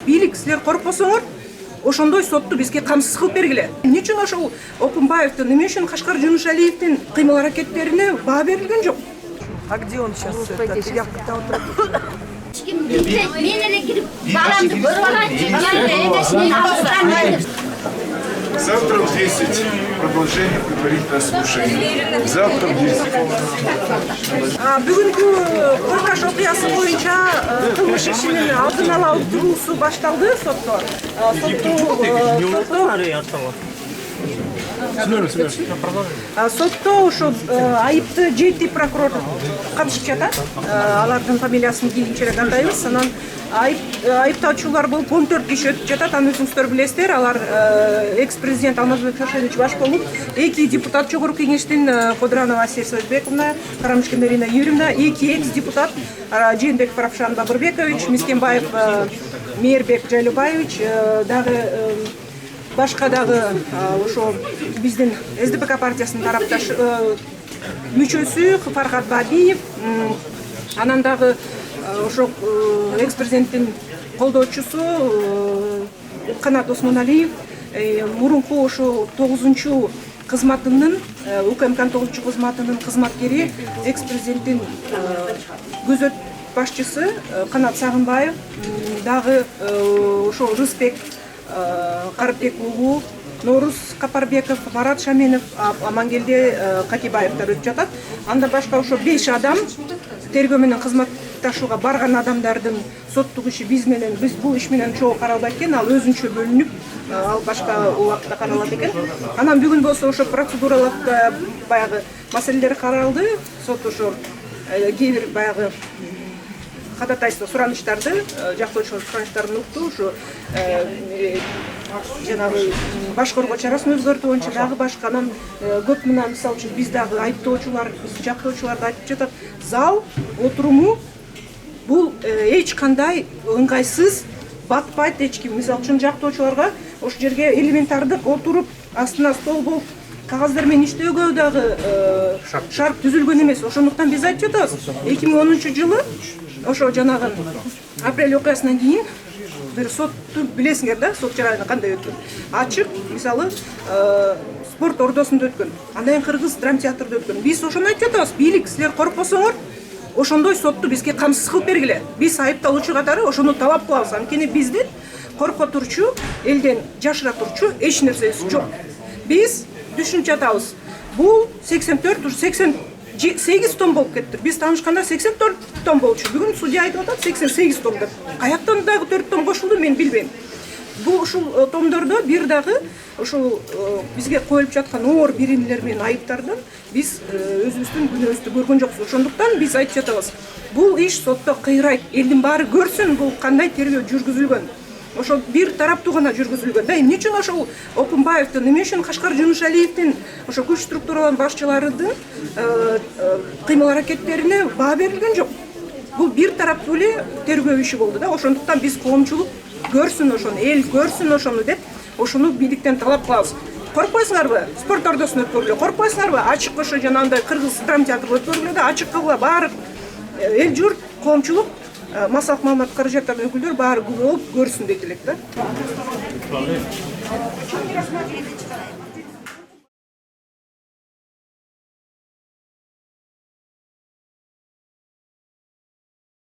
бийлик силер коркпосоңор ошондой сотту бизге камсыз кылып бергиле. Эмне үчүн ошол Окунбаевдин, эмне үчүн Кашкар Жунушалиевдин кыймыл аракеттерине баа берилген жок? А где он сейчас? Явкада отурат. Мен эле кирип баламды көрүп алайынчы. Мен алыстан Завтра в 10 продолжение предварительного слушания. Завтра в 10. Бүгүнкү Кыркаш окуясы боюнча кылмыш ишинин алдын ала отуруусу башталды сотто. Сотто ошо айыпты 7 прокурор катышып жатат. Алардын фамилиясын кийинчерээк атайбыз. Анан айыптоочулар болуп 14 киши өтүп жатат. Аны өзүңүздөр билесиздер. Алар экс-президент Алмазбек Шошенович баш болуп, 2 депутат Жогорку кеңештин Кодранова Асия Сөзбековна, Карамышкина Ирина Юрьевна, 2 экс-депутат Жээнбеков Равшан Бабырбекович, Мискенбаев Мейербек Жайлыбаевич, дагы башка дагы ошо биздин СДПК партиясынын тарапташ мүчөсү Фархат Бабиев, анан дагы ошо экс-президенттин колдоочусу Канат Осмоналиев, мурунку ошо 9-чу кызматынын УКМКнын 9-чу кызматынын кызматкери экс-президенттин көзөт башчысы Канат Сагынбаев, дагы ошо Рысбек Карыбек уулу, Норус Капарбеков, Марат Шаменов, Амангелде Катибаевдер өтүп жатат. Анда башка ошо 5 адам тергөө менен кызматташууга барган адамдардын соттук иши биз бул иш менен чогуу каралбайт экен, ал өзүнчө бөлүнүп, ал башка убакытта каралат экен. Анан бүгүн болсо ошо процедуралык баягы маселелер каралды. Сот ошо кээ бир баягы кадатайство суранычтарды, жактоочулар суранычтарын укту. Ошо жанагы башкаруу чарасын өзгөртүү боюнча дагы башканан көп мына мисалы үчүн биз дагы айыптоочулар, биз жактоочулар айтып жатат. Зал отуруму бул эч кандай ыңгайсыз батпайт эч ким. Мисалы үчүн жактоочуларга ошол жерге элементардык отуруп, астына стол болуп кагаздар менен иштөөгө дагы шарт түзүлгөн эмес. Ошондуктан биз айтып жатабыз. 2010-жылы ошо жанагы апрель окуясынан кийин бир сотту билесиңер да, сот жарайы кандай өткөн. Ачык, мисалы, спорт ордосунда өткөн. Андан кийин Кыргыз драма театрында өткөн. Биз ошону айтып жатабыз. Бийлик силер коркпосоңор, ошондой сотту бизге камсыз кылып бергиле. Биз айыпталуучу катары ошону талап кылабыз. Анткени биздин корко турчу, элден жашыра турчу эч нерсебиз жок. Биз түшүнүп жатабыз. Бул 84 88 тонн болуп кетти. Биз таанышканда 84 тонн болчу. Бүгүн судья айтып атат 88 тонн деп. Каяктан дагы 4 тонн кошулду, мен билбейм. Бул ушул томдордо бир дагы ушул бизге коюлуп жаткан оор биримдер менен айыптардан биз өзүбүздүн күнөөбүздү көргөн жокпуз. Ошондуктан биз айтып жатабыз. Бул иш сотто кыйрайт. Элдин баары көрсүн бул кандай тергөө жүргүзүлгөн. Ошо бир тараптуу гана жүргүзүлгөн. Да эмне үчүн ошол Окунбаевдин, эмне үчүн Кашкар Жунушалиевдин ошо күч структураларынын башчыларынын кыймыл аракеттерине баа берилген жок. Бул бир тараптуу эле тергөө иши болду да. Ошондуктан биз коомчулук көрсүн ошону, эл көрсүн ошону деп, ошону бийликтен талап кылабыз. Коркпойсуңарбы? Спорт ордосун өткөргүлө. Коркпойсуңарбы? Ачык ошо жанагындай Кыргыз драма театры өткөргүлө да, ачык кылгыла. Баары эл журт, коомчулук, массалык маалымат каражаттардын өкүлдөрү баары болуп көрсүн дейт элек да.